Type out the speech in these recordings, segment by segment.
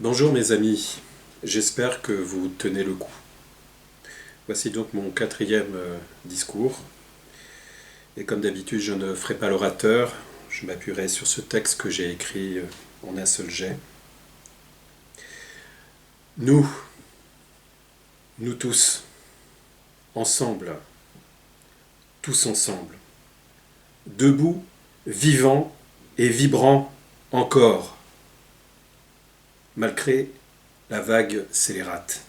Bonjour mes amis, j'espère que vous tenez le coup. Voici donc mon quatrième discours. Et comme d'habitude, je ne ferai pas l'orateur, je m'appuierai sur ce texte que j'ai écrit en un seul jet. Nous tous, ensemble, tous ensemble, debout, vivants et vibrants encore, malgré la vague scélérate.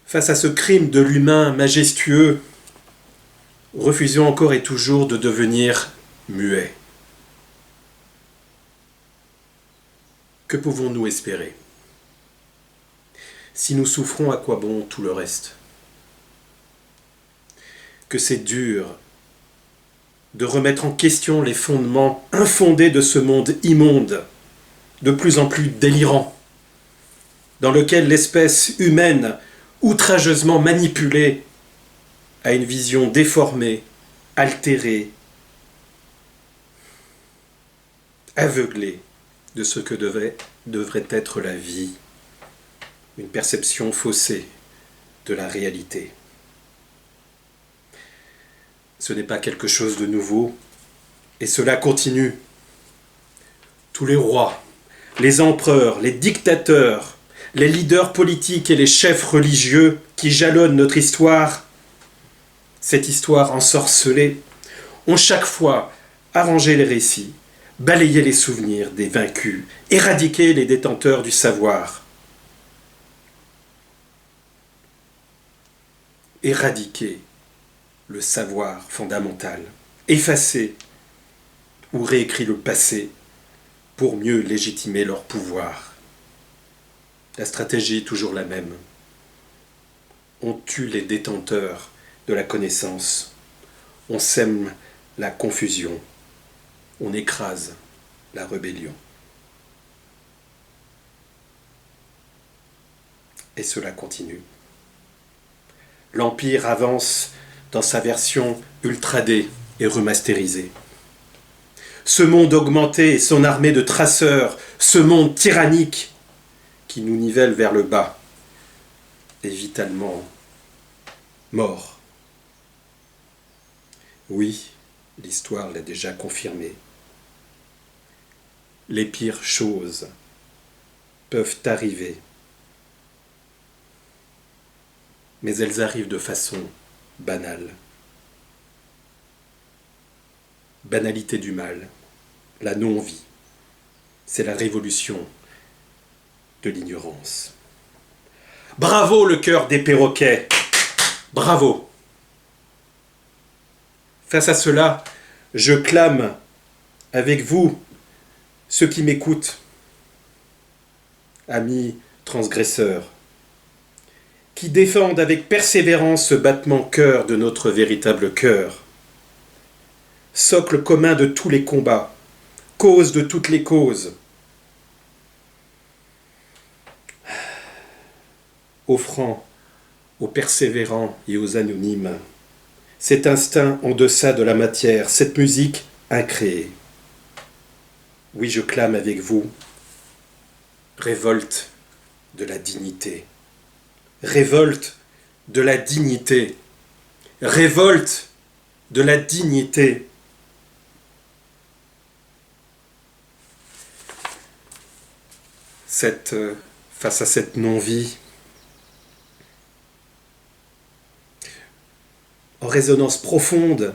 Face à ce crime de l'humain majestueux, refusons encore et toujours de devenir muets. Que pouvons-nous espérer? Si nous souffrons, à quoi bon tout le reste? Que c'est dur de remettre en question les fondements infondés de ce monde immonde, de plus en plus délirant, dans lequel l'espèce humaine, outrageusement manipulée, a une vision déformée, altérée, aveuglée de ce que devrait être la vie, une perception faussée de la réalité. Ce n'est pas quelque chose de nouveau, et cela continue. Tous les rois, les empereurs, les dictateurs, les leaders politiques et les chefs religieux qui jalonnent notre histoire, cette histoire ensorcelée, ont chaque fois arrangé les récits, balayé les souvenirs des vaincus, éradiqué les détenteurs du savoir. Éradiquer le savoir fondamental, effacer ou réécrit le passé pour mieux légitimer leur pouvoir. La stratégie est toujours la même. On tue les détenteurs de la connaissance, on sème la confusion, on écrase la rébellion. Et cela continue. L'Empire avance dans sa version Ultra D et remasterisée. Ce monde augmenté et son armée de traceurs, ce monde tyrannique qui nous nivelle vers le bas, est vitalement mort. Oui, l'histoire l'a déjà confirmé. Les pires choses peuvent arriver, mais elles arrivent de façon banale. Banalité du mal, la non-vie, c'est la révolution de l'ignorance. Bravo le cœur des perroquets, bravo. Face à cela, je clame avec vous, ceux qui m'écoutent, amis transgresseurs, qui défendent avec persévérance ce battement-cœur de notre véritable cœur, socle commun de tous les combats, cause de toutes les causes, offrant aux persévérants et aux anonymes cet instinct en deçà de la matière, cette musique incréée. Oui, je clame avec vous, révolte de la dignité, révolte de la dignité, révolte de la dignité. Face à cette non-vie, en résonance profonde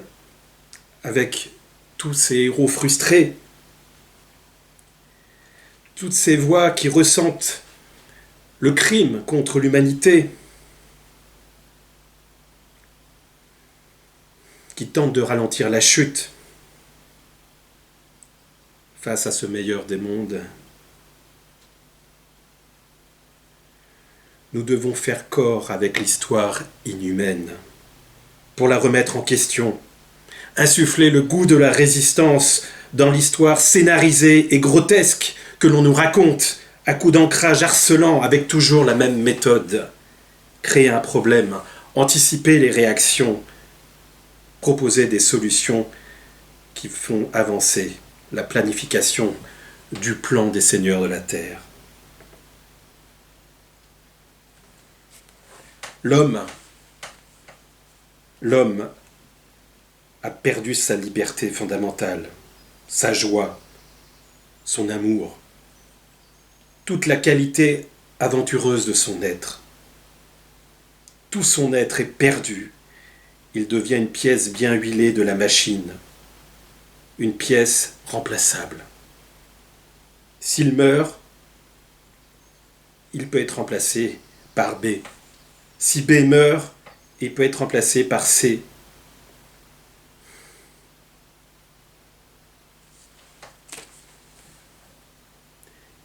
avec tous ces héros frustrés, toutes ces voix qui ressentent le crime contre l'humanité, qui tentent de ralentir la chute face à ce meilleur des mondes. Nous devons faire corps avec l'histoire inhumaine pour la remettre en question, insuffler le goût de la résistance dans l'histoire scénarisée et grotesque que l'on nous raconte à coups d'ancrage harcelant avec toujours la même méthode. Créer un problème, anticiper les réactions, proposer des solutions qui font avancer la planification du plan des seigneurs de la terre. L'homme a perdu sa liberté fondamentale, sa joie, son amour, toute la qualité aventureuse de son être. Tout son être est perdu. Il devient une pièce bien huilée de la machine, une pièce remplaçable. S'il meurt, il peut être remplacé par B. Si B meurt, il peut être remplacé par C.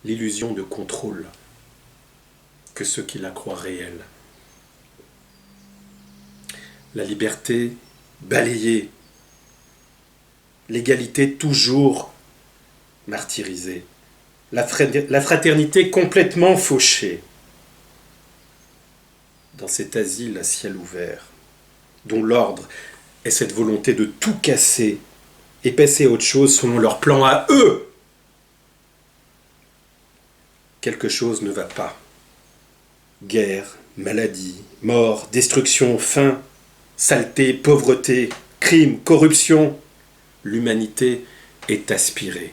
L'illusion de contrôle que ceux qui la croient réelle. La liberté balayée, l'égalité toujours martyrisée, la fraternité complètement fauchée. Dans cet asile à ciel ouvert, dont l'ordre est cette volonté de tout casser et passer à autre chose selon leur plan à eux, quelque chose ne va pas. Guerre, maladie, mort, destruction, faim, saleté, pauvreté, crime, corruption, l'humanité est aspirée.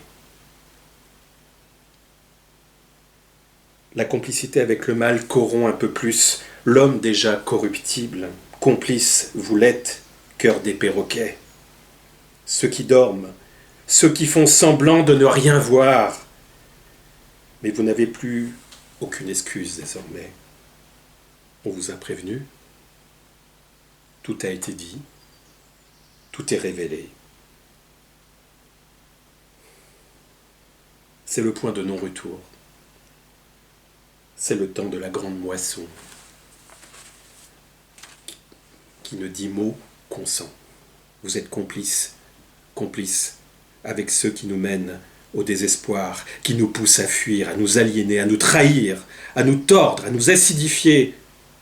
La complicité avec le mal corrompt un peu plus l'homme déjà corruptible. Complice, vous l'êtes, cœur des perroquets. Ceux qui dorment, ceux qui font semblant de ne rien voir. Mais vous n'avez plus aucune excuse désormais. On vous a prévenu. Tout a été dit. Tout est révélé. C'est le point de non-retour. C'est le temps de la grande moisson. Qui ne dit mot consent. Vous êtes complices avec ceux qui nous mènent au désespoir, qui nous poussent à fuir, à nous aliéner, à nous trahir, à nous tordre, à nous acidifier,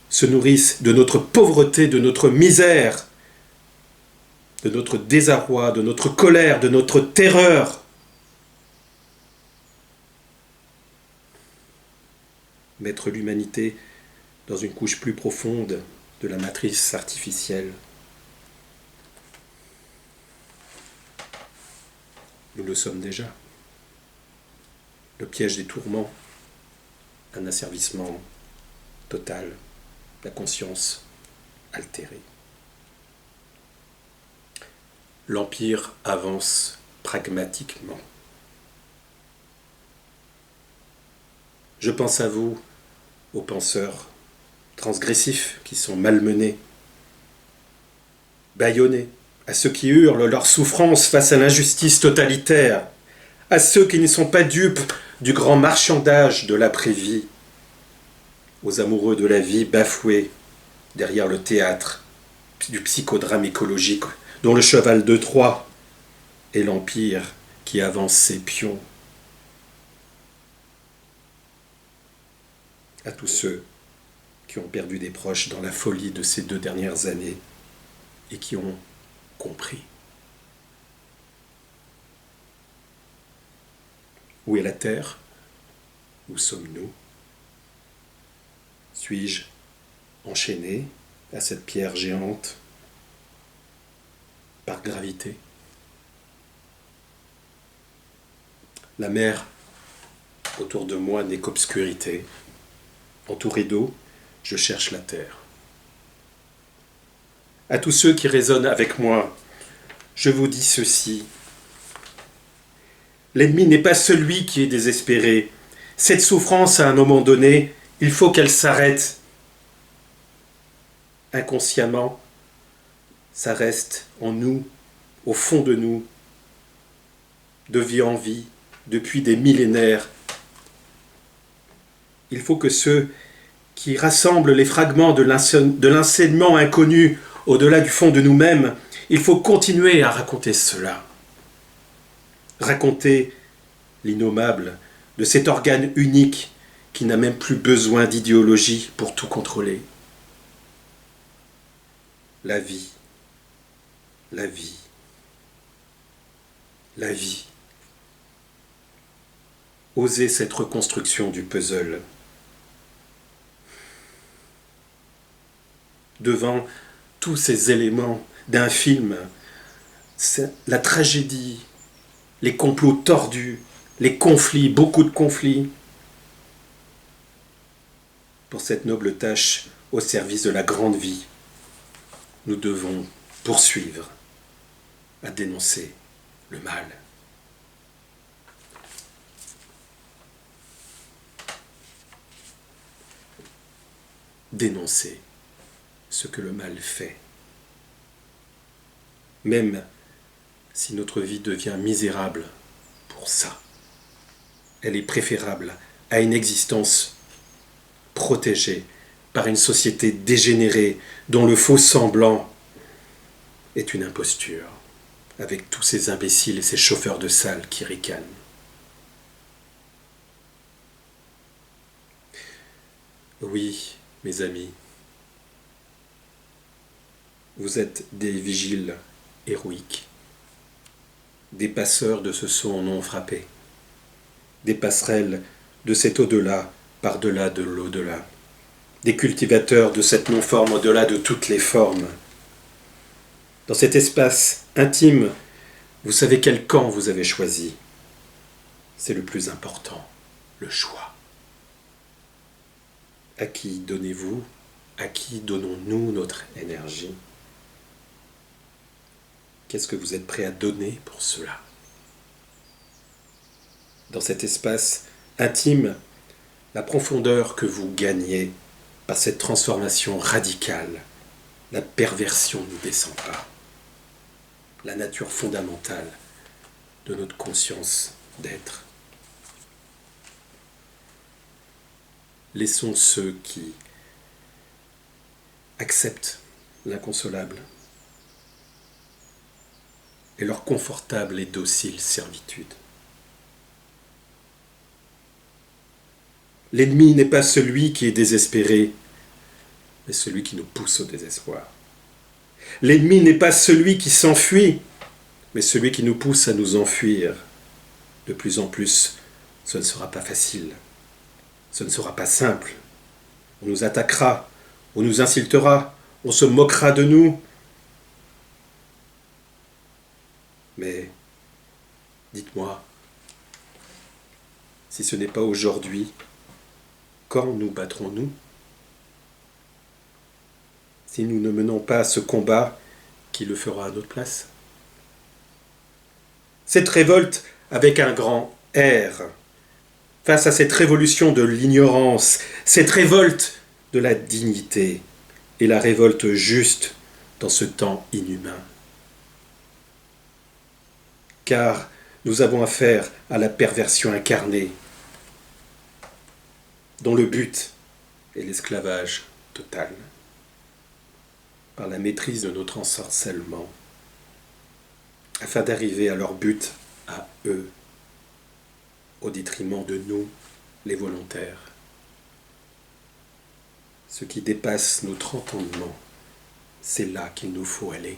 se nourrissent de notre pauvreté, de notre misère, de notre désarroi, de notre colère, de notre terreur. Mettre l'humanité dans une couche plus profonde de la matrice artificielle. Nous le sommes déjà. Le piège des tourments, un asservissement total, la conscience altérée. L'Empire avance pragmatiquement. Je pense à vous, aux penseurs transgressifs qui sont malmenés, bâillonnés, à ceux qui hurlent leur souffrance face à l'injustice totalitaire, à ceux qui ne sont pas dupes du grand marchandage de l'après-vie, aux amoureux de la vie bafoués derrière le théâtre du psychodrame écologique dont le cheval de Troie est l'Empire qui avance ses pions. À tous ceux qui ont perdu des proches dans la folie de ces 2 dernières années et qui ont compris. Où est la terre? Où sommes-nous? Suis-je enchaîné à cette pierre géante par gravité? La mer autour de moi n'est qu'obscurité. Entouré d'eau, je cherche la terre. À tous ceux qui résonnent avec moi, je vous dis ceci. L'ennemi n'est pas celui qui est désespéré. Cette souffrance, à un moment donné, il faut qu'elle s'arrête. Inconsciemment, ça reste en nous, au fond de nous, de vie en vie, depuis des millénaires. Il faut que ceux qui rassemblent les fragments de l'enseignement inconnu au-delà du fond de nous-mêmes, il faut continuer à raconter cela. Raconter l'innommable de cet organe unique qui n'a même plus besoin d'idéologie pour tout contrôler. La vie, la vie, la vie. oser cette reconstruction du puzzle. Devant tous ces éléments d'un film, la tragédie, les complots tordus, les conflits, beaucoup de conflits, pour cette noble tâche au service de la grande vie, nous devons poursuivre à dénoncer le mal. Dénoncer ce que le mal fait. Même si notre vie devient misérable pour ça, elle est préférable à une existence protégée par une société dégénérée dont le faux semblant est une imposture, avec tous ces imbéciles et ces chauffeurs de salle qui ricanent. Oui, mes amis, vous êtes des vigiles héroïques, des passeurs de ce son non frappé, des passerelles de cet au-delà par-delà de l'au-delà, des cultivateurs de cette non-forme au-delà de toutes les formes. Dans cet espace intime, vous savez quel camp vous avez choisi. C'est le plus important, le choix. À qui donnez-vous? À qui donnons-nous notre énergie? Qu'est-ce que vous êtes prêt à donner pour cela? Dans cet espace intime, la profondeur que vous gagnez par cette transformation radicale, la perversion ne descend pas. La nature fondamentale de notre conscience d'être. Laissons ceux qui acceptent l'inconsolable et leur confortable et docile servitude. L'ennemi n'est pas celui qui est désespéré, mais celui qui nous pousse au désespoir. L'ennemi n'est pas celui qui s'enfuit, mais celui qui nous pousse à nous enfuir. De plus en plus, ce ne sera pas facile, ce ne sera pas simple. On nous attaquera, on nous insultera, on se moquera de nous. Mais, dites-moi, si ce n'est pas aujourd'hui, quand nous battrons-nous? Si nous ne menons pas ce combat, qui le fera à notre place? Cette révolte avec un grand R, face à cette révolution de l'ignorance, cette révolte de la dignité, et la révolte juste dans ce temps inhumain. Car nous avons affaire à la perversion incarnée, dont le but est l'esclavage total, par la maîtrise de notre ensorcellement, afin d'arriver à leur but, à eux, au détriment de nous, les volontaires. Ce qui dépasse notre entendement, c'est là qu'il nous faut aller.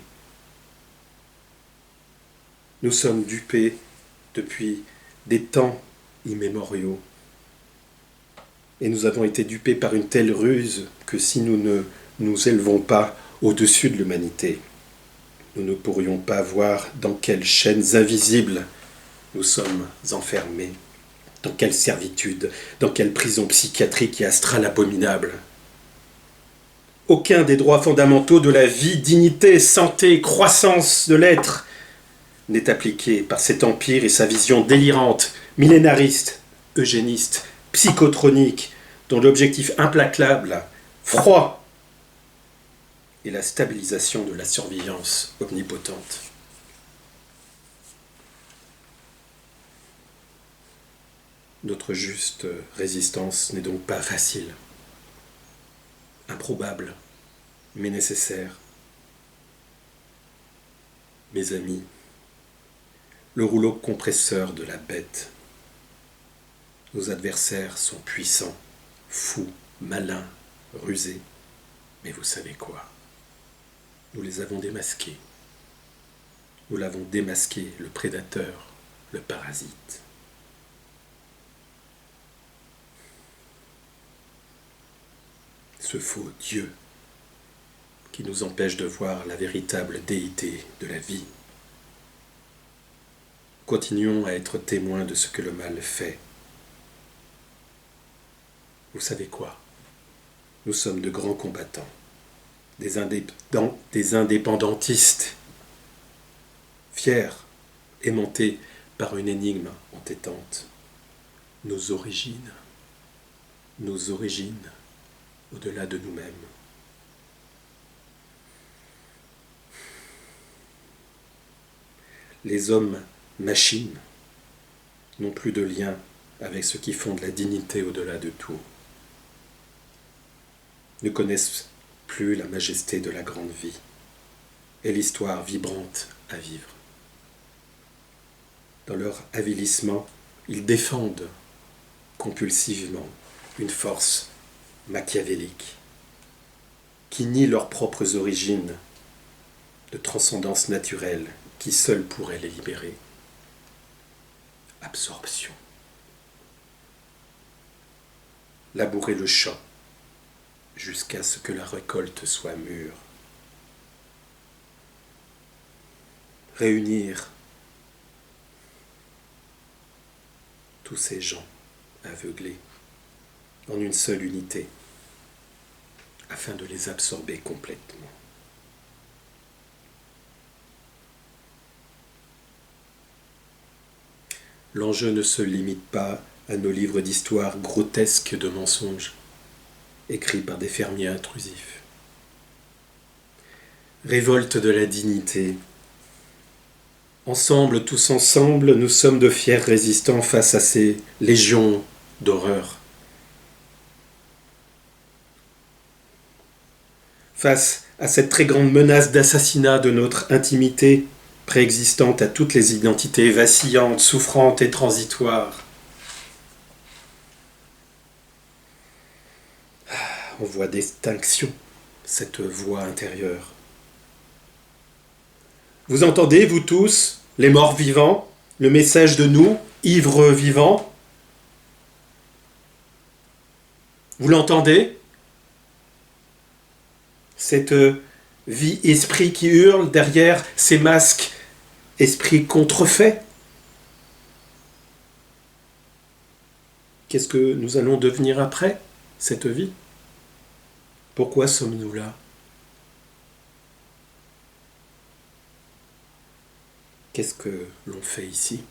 Nous sommes dupés depuis des temps immémoriaux. Et nous avons été dupés par une telle ruse que si nous ne nous élevons pas au-dessus de l'humanité, nous ne pourrions pas voir dans quelles chaînes invisibles nous sommes enfermés, dans quelle servitude, dans quelle prison psychiatrique et astrale abominable. Aucun des droits fondamentaux de la vie, dignité, santé, croissance de l'être n'est appliqué par cet empire et sa vision délirante, millénariste, eugéniste, psychotronique, dont l'objectif implacable, froid, est la stabilisation de la surveillance omnipotente. Notre juste résistance n'est donc pas facile, improbable, mais nécessaire. Mes amis, le rouleau compresseur de la bête. Nos adversaires sont puissants, fous, malins, rusés. Mais vous savez quoi? Nous les avons démasqués. Nous l'avons démasqué, le prédateur, le parasite. ce faux Dieu qui nous empêche de voir la véritable déité de la vie. Continuons à être témoins de ce que le mal fait. Vous savez quoi? Nous sommes de grands combattants, des indépendantistes, fiers, aimantés par une énigme entêtante. Nos origines au-delà de nous-mêmes. Les hommes machines n'ont plus de lien avec ce qui fonde la dignité au-delà de tout, ne connaissent plus la majesté de la grande vie et l'histoire vibrante à vivre. Dans leur avilissement, ils défendent compulsivement une force machiavélique qui nie leurs propres origines de transcendance naturelle qui seule pourrait les libérer. Absorption. Labourer le champ jusqu'à ce que la récolte soit mûre. Réunir tous ces gens aveuglés en une seule unité afin de les absorber complètement. L'enjeu ne se limite pas à nos livres d'histoire grotesques de mensonges, écrits par des fermiers intrusifs. Révolte de la dignité. Ensemble, tous ensemble, nous sommes de fiers résistants face à ces légions d'horreur. Face à cette très grande menace d'assassinat de notre intimité, préexistante à toutes les identités vacillantes, souffrantes et transitoires. On voit d'extinction cette voix intérieure. Vous entendez, vous tous, les morts vivants, le message de nous, ivres vivants? Vous l'entendez? Cette vie-esprit qui hurle derrière ces masques, esprit contrefait. Qu'est-ce que nous allons devenir après cette vie? Pourquoi sommes-nous là? Qu'est-ce que l'on fait ici?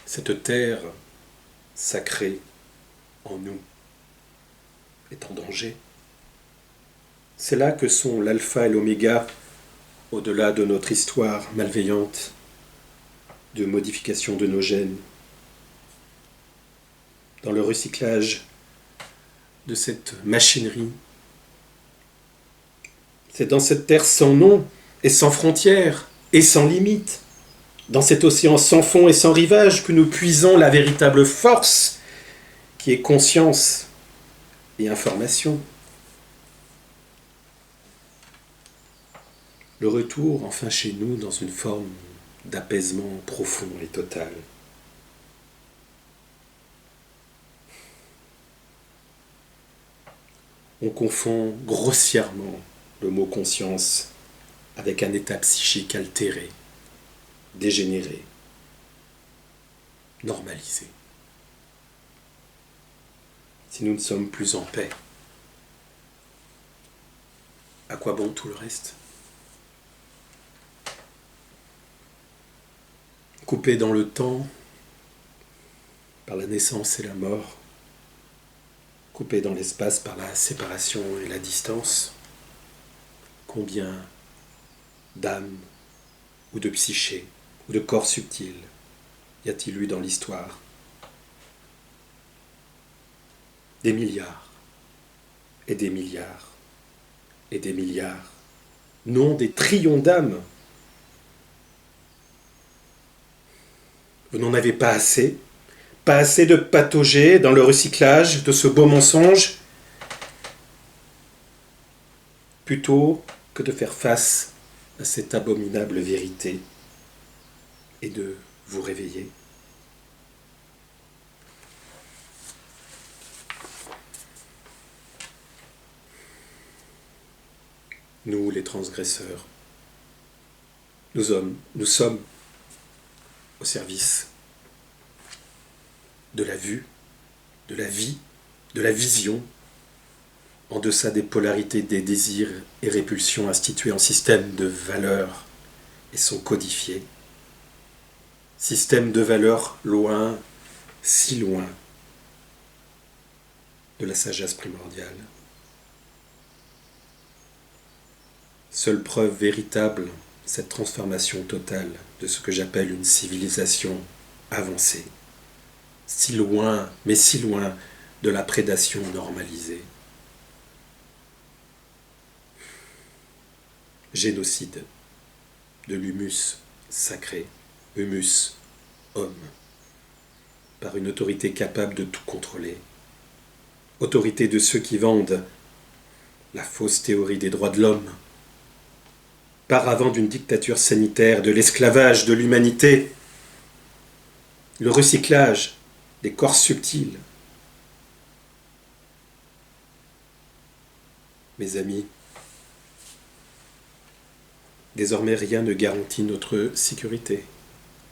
Cette terre sacrée en nous est en danger. C'est là que sont l'alpha et l'oméga, au-delà de notre histoire malveillante, de modification de nos gènes. Dans le recyclage de cette machinerie. C'est dans cette terre sans nom et sans frontières et sans limites, dans cet océan sans fond et sans rivage que nous puisons la véritable force qui est conscience et information. Le retour enfin chez nous dans une forme d'apaisement profond et total. On confond grossièrement le mot conscience avec un état psychique altéré, dégénéré, normalisé. Si nous ne sommes plus en paix, à quoi bon tout le reste? Coupé dans le temps par la naissance et la mort, coupé dans l'espace par la séparation et la distance, combien d'âmes ou de psyché ou de corps subtils y a-t-il eu dans l'histoire? Des milliards et des milliards et des milliards, non des trillions d'âmes. Vous n'en avez pas assez de patauger dans le recyclage de ce beau mensonge, plutôt que de faire face à cette abominable vérité et de vous réveiller. nous les transgresseurs. Nous sommes au service de la vue, de la vie, de la vision, en deçà des polarités des désirs et répulsions institués en système de valeurs et sont codifiés. Système de valeurs loin, si loin de la sagesse primordiale. Seule preuve véritable, cette transformation totale de ce que j'appelle une civilisation avancée. Si loin, mais si loin de la prédation normalisée. Génocide de l'humus sacré, humus, homme, par une autorité capable de tout contrôler. Autorité de ceux qui vendent la fausse théorie des droits de l'homme, paravent d'une dictature sanitaire, de l'esclavage de l'humanité, le recyclage des corps subtils. Mes amis, désormais rien ne garantit notre sécurité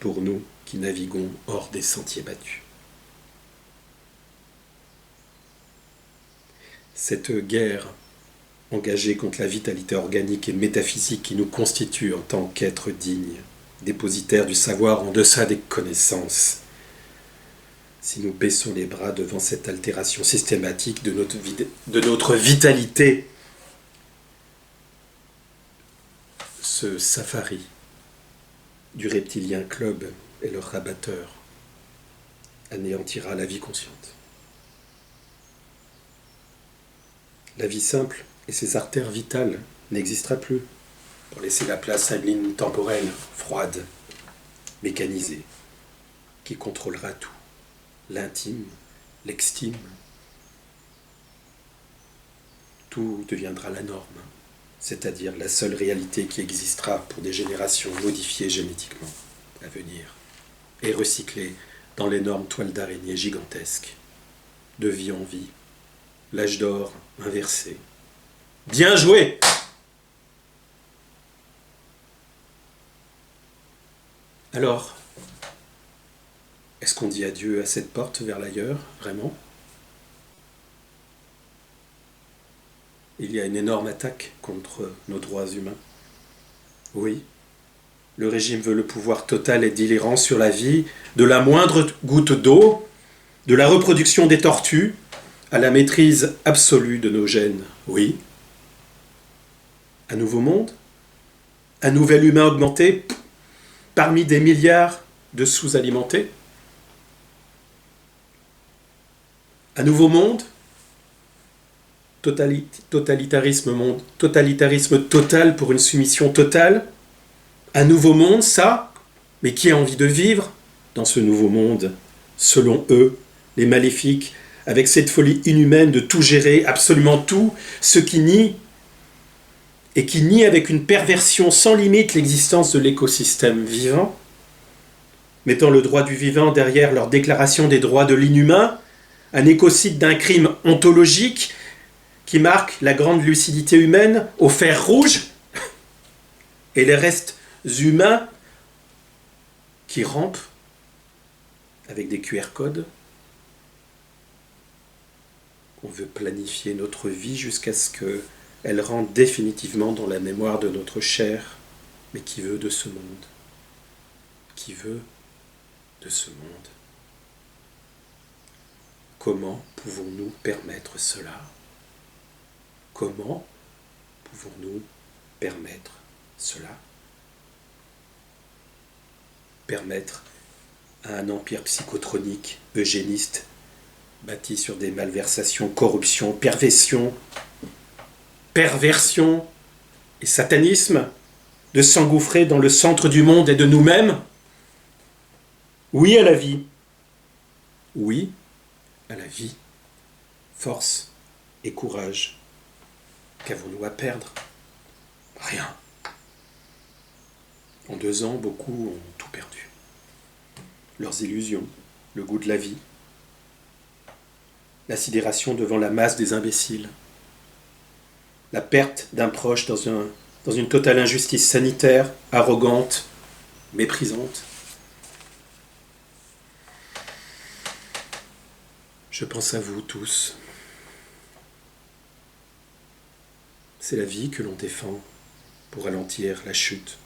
pour nous qui naviguons hors des sentiers battus. Cette guerre engagée contre la vitalité organique et métaphysique qui nous constitue en tant qu'êtres dignes, dépositaires du savoir en deçà des connaissances, si nous baissons les bras devant cette altération systématique de notre vitalité, ce safari du reptilien club et leur rabatteur anéantira la vie consciente. La vie simple et ses artères vitales n'existera plus pour laisser la place à une ligne temporelle froide, mécanisée, qui contrôlera tout, l'intime, l'extime. Tout deviendra la norme, c'est-à-dire la seule réalité qui existera pour des générations modifiées génétiquement à venir et recyclées dans l'énorme toile d'araignée gigantesque, de vie en vie, l'âge d'or inversé. Bien joué! Alors, est-ce qu'on dit adieu à cette porte vers l'ailleurs, vraiment? Il y a une énorme attaque contre nos droits humains. Oui, le régime veut le pouvoir total et délirant sur la vie, de la moindre goutte d'eau, de la reproduction des tortues, à la maîtrise absolue de nos gènes. Oui. Un nouveau monde? Un nouvel humain augmenté parmi des milliards de sous-alimentés? Un nouveau monde? Totalitarisme total pour une soumission totale? Un nouveau monde, ça? Mais qui a envie de vivre dans ce nouveau monde, selon eux, les maléfiques, avec cette folie inhumaine de tout gérer, absolument tout, ceux qui nient, et qui nient avec une perversion sans limite l'existence de l'écosystème vivant, mettant le droit du vivant derrière leur déclaration des droits de l'inhumain, un écocide d'un crime ontologique qui marque la grande lucidité humaine au fer rouge, et les restes humains qui rampent avec des QR codes. On veut planifier notre vie jusqu'à ce qu'elle rentre définitivement dans la mémoire de notre chair, mais qui veut de ce monde. Qui veut de ce monde. Comment pouvons-nous permettre cela? Comment pouvons-nous permettre cela? Permettre à un empire psychotronique, eugéniste, bâti sur des malversations, corruption, perversion et satanisme, de s'engouffrer dans le centre du monde et de nous-mêmes? Oui à la vie. Oui à la vie. Force et courage. Qu'avons-nous à perdre? Rien. En 2 ans, beaucoup ont tout perdu. Leurs illusions, le goût de la vie, la sidération devant la masse des imbéciles. la perte d'un proche dans une totale injustice sanitaire, arrogante, méprisante. Je pense à vous tous. C'est la vie que l'on défend pour ralentir la chute,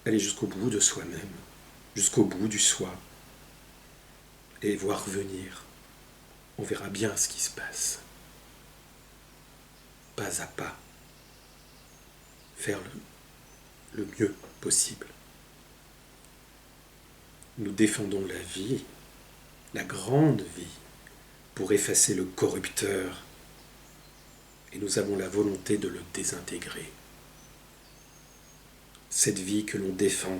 aller jusqu'au bout de soi-même, jusqu'au bout du soi, et voir venir. On verra bien ce qui se passe. Pas à pas. Faire le mieux possible. Nous défendons la vie, la grande vie, pour effacer le corrupteur, et nous avons la volonté de le désintégrer. Cette vie que l'on défend,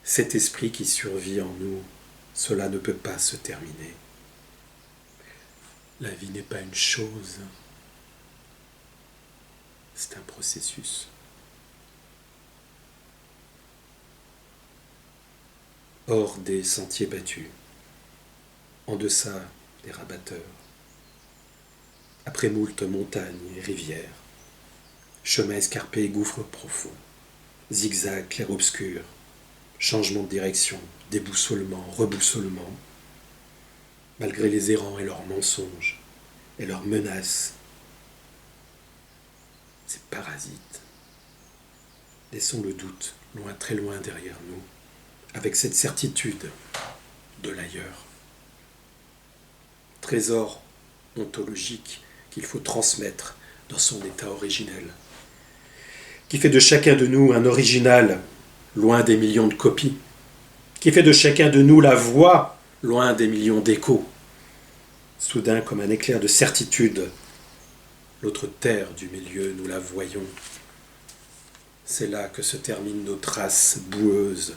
cet esprit qui survit en nous, cela ne peut pas se terminer. La vie n'est pas une chose, c'est un processus. Hors des sentiers battus, en deçà des rabatteurs, après moult montagnes et rivières, chemins escarpés et gouffres profonds, zigzags clair-obscur, changement de direction, déboussolement, reboussolement, malgré les errants et leurs mensonges et leurs menaces, ces parasites. Laissons le doute loin, très loin derrière nous, avec cette certitude de l'ailleurs. Trésor ontologique qu'il faut transmettre dans son état originel, qui fait de chacun de nous un original, loin des millions de copies, qui fait de chacun de nous la voix, loin des millions d'échos. Soudain, comme un éclair de certitude, l'autre terre du milieu, nous la voyons. C'est là que se terminent nos traces boueuses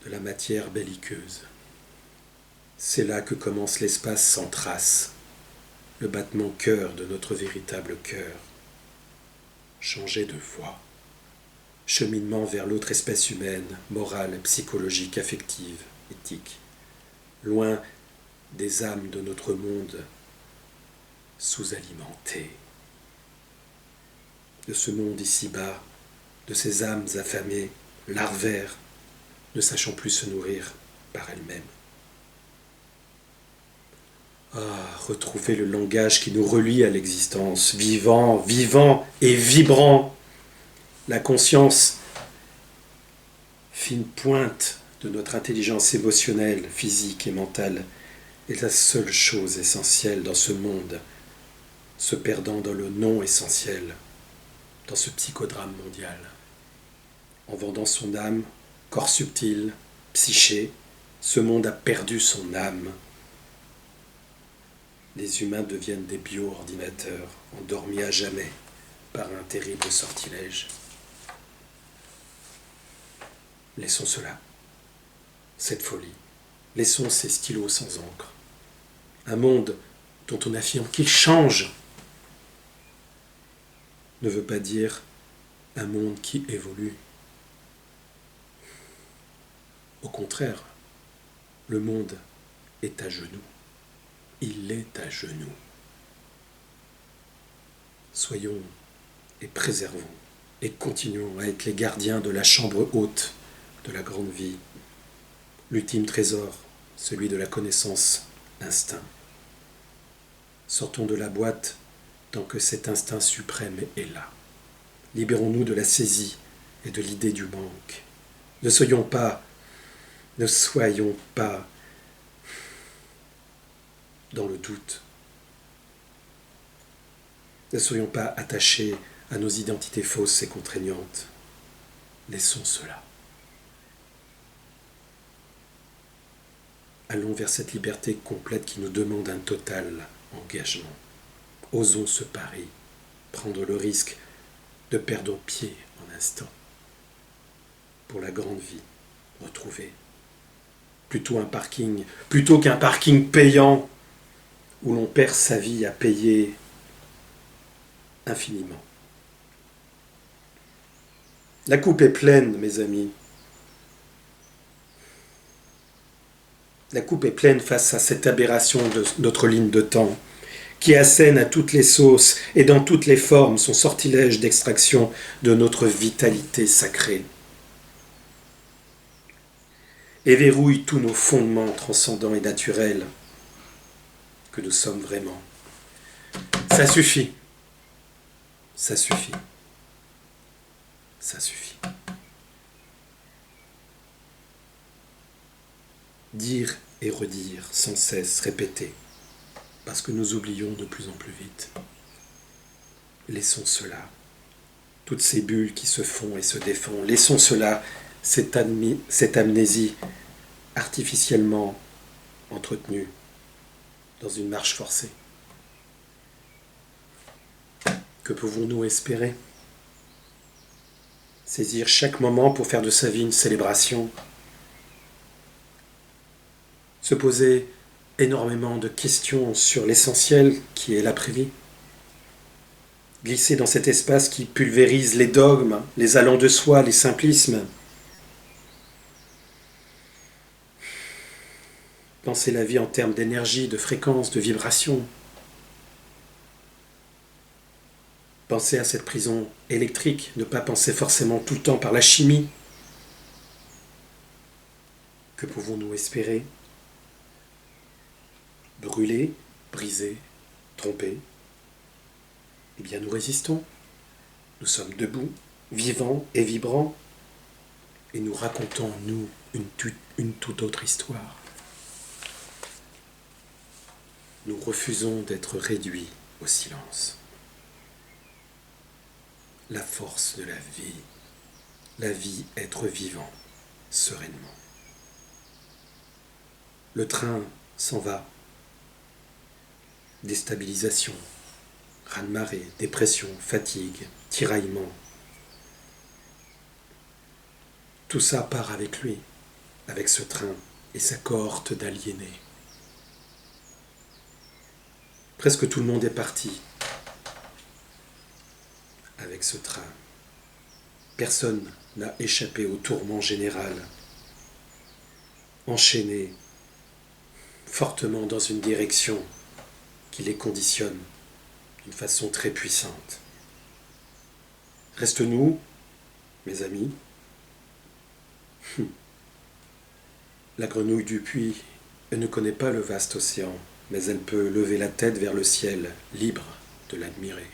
de la matière belliqueuse. C'est là que commence l'espace sans trace, le battement cœur de notre véritable cœur. Changer de voie, cheminement vers l'autre espèce humaine, morale, psychologique, affective, éthique, loin des âmes de notre monde sous-alimentées, de ce monde ici-bas, de ces âmes affamées, larvaires, ne sachant plus se nourrir par elles-mêmes. Retrouver le langage qui nous relie à l'existence, vivant, vivant et vibrant. La conscience, fine pointe de notre intelligence émotionnelle, physique et mentale, est la seule chose essentielle dans ce monde, se perdant dans le non essentiel, dans ce psychodrame mondial. En vendant son âme, corps subtil, psyché, ce monde a perdu son âme. Les humains deviennent des bio-ordinateurs, endormis à jamais par un terrible sortilège. Laissons cela, cette folie. Laissons ces stylos sans encre. Un monde dont on affirme qu'il change ne veut pas dire un monde qui évolue. Au contraire, le monde est à genoux. Il est à genoux. Soyons et préservons et continuons à être les gardiens de la chambre haute de la grande vie, l'ultime trésor, celui de la connaissance, instinct. Sortons de la boîte tant que cet instinct suprême est là. Libérons-nous de la saisie et de l'idée du manque. Ne soyons pas dans le doute. Ne soyons pas attachés à nos identités fausses et contraignantes. Laissons cela. Allons vers cette liberté complète qui nous demande un total engagement. Osons ce pari, prendre le risque de perdre pied en instant. Pour la grande vie, retrouvée. Plutôt qu'un parking payant où l'on perd sa vie à payer infiniment. La coupe est pleine, mes amis. La coupe est pleine face à cette aberration de notre ligne de temps qui assène à toutes les sauces et dans toutes les formes son sortilège d'extraction de notre vitalité sacrée, et verrouille tous nos fondements transcendants et naturels que nous sommes vraiment. Ça suffit. Ça suffit. Ça suffit. Dire et redire, sans cesse répéter, parce que nous oublions de plus en plus vite. Laissons cela, toutes ces bulles qui se font et se défont, laissons cela, cette amnésie artificiellement entretenue dans une marche forcée. Que pouvons-nous espérer? Saisir chaque moment pour faire de sa vie une célébration, se poser énormément de questions sur l'essentiel qui est l'après-vie, glisser dans cet espace qui pulvérise les dogmes, les allants de soi, les simplismes, penser la vie en termes d'énergie, de fréquence, de vibration, penser à cette prison électrique, ne pas penser forcément tout le temps par la chimie. Que pouvons-nous espérer? Brûler, briser, tromper. Eh bien, nous résistons. Nous sommes debout, vivants et vibrants, et nous racontons, nous, une toute autre histoire. Nous refusons d'être réduits au silence. La force de la vie être vivant, sereinement. Le train s'en va. Déstabilisation, raz-de-marée, dépression, fatigue, tiraillement. Tout ça part avec lui, avec ce train et sa cohorte d'aliénés. Presque tout le monde est parti avec ce train. Personne n'a échappé au tourment général, enchaîné fortement dans une direction qui les conditionne d'une façon très puissante. Reste-nous, mes amis. La grenouille du puits, elle ne connaît pas le vaste océan, mais elle peut lever la tête vers le ciel, libre de l'admirer.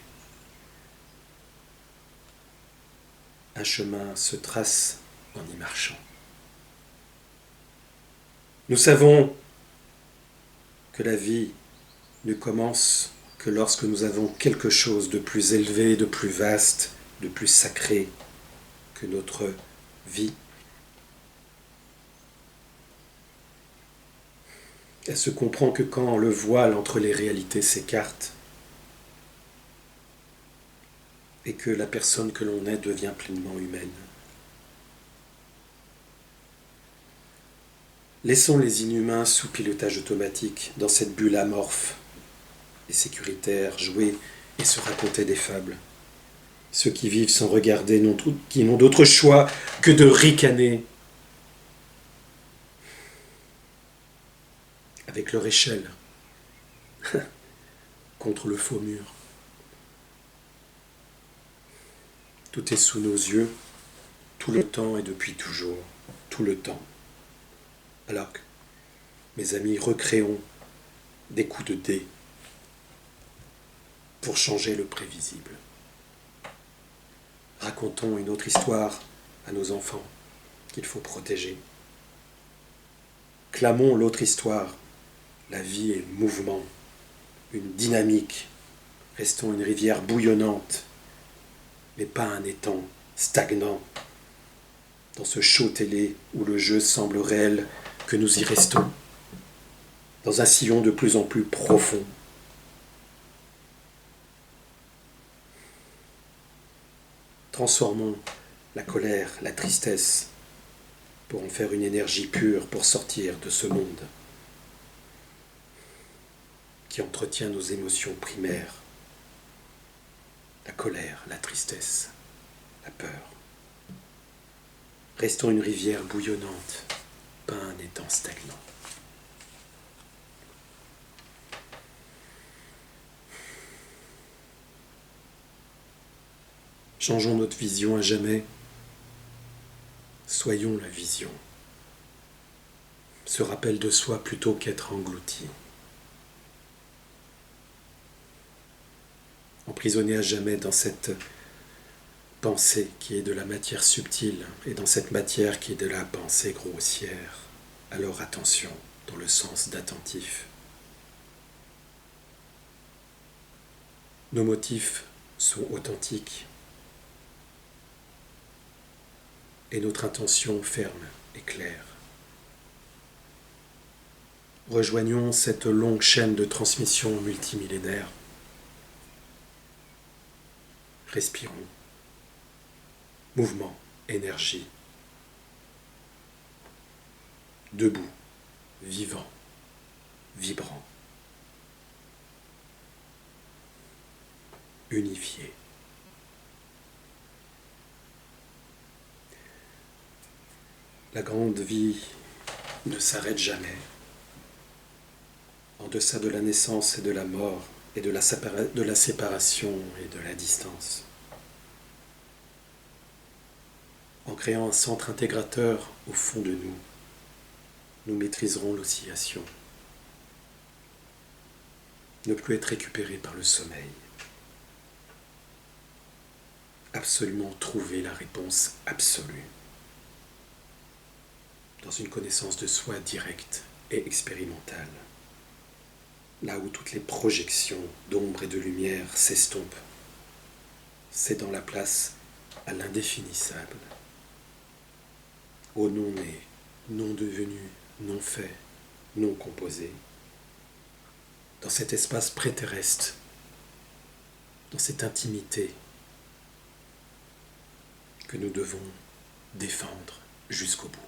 Un chemin se trace en y marchant. Nous savons que la vie ne commence que lorsque nous avons quelque chose de plus élevé, de plus vaste, de plus sacré que notre vie. Elle se comprend que quand le voile entre les réalités s'écarte et que la personne que l'on est devient pleinement humaine. Laissons les inhumains sous pilotage automatique dans cette bulle amorphe et sécuritaire jouer et se raconter des fables. Ceux qui vivent sans regarder, qui n'ont d'autre choix que de ricaner avec leur échelle contre le faux mur. Tout est sous nos yeux, tout le temps et depuis toujours, tout le temps. Alors, mes amis, recréons des coups de dés pour changer le prévisible. Racontons une autre histoire à nos enfants qu'il faut protéger. Clamons l'autre histoire. La vie est mouvement, une dynamique. Restons une rivière bouillonnante, mais pas un étang stagnant. Dans ce show télé où le jeu semble réel, que nous y restons. Dans un sillon de plus en plus profond. Transformons la colère, la tristesse, pour en faire une énergie pure pour sortir de ce monde qui entretient nos émotions primaires. La colère, la tristesse, la peur. Restons une rivière bouillonnante, pas un étang stagnant. Changeons notre vision à jamais. Soyons la vision. Se rappel de soi plutôt qu'être englouti. Emprisonné à jamais dans cette pensée qui est de la matière subtile et dans cette matière qui est de la pensée grossière. Alors attention dans le sens d'attentif. Nos motifs sont authentiques et notre intention ferme et claire. Rejoignons cette longue chaîne de transmission multimillénaire. Respirons. Mouvement, énergie. Debout, vivant, vibrant. Unifié. La grande vie ne s'arrête jamais. En deçà de la naissance et de la mort et de la séparation et de la distance. En créant un centre intégrateur au fond de nous, nous maîtriserons l'oscillation. Ne plus être récupéré par le sommeil. Absolument trouver la réponse absolue. Dans une connaissance de soi directe et expérimentale. Là où toutes les projections d'ombre et de lumière s'estompent. C'est dans la place à l'indéfinissable. Au non-né, non devenu, non fait, non composé. Dans cet espace préterrestre, dans cette intimité que nous devons défendre jusqu'au bout.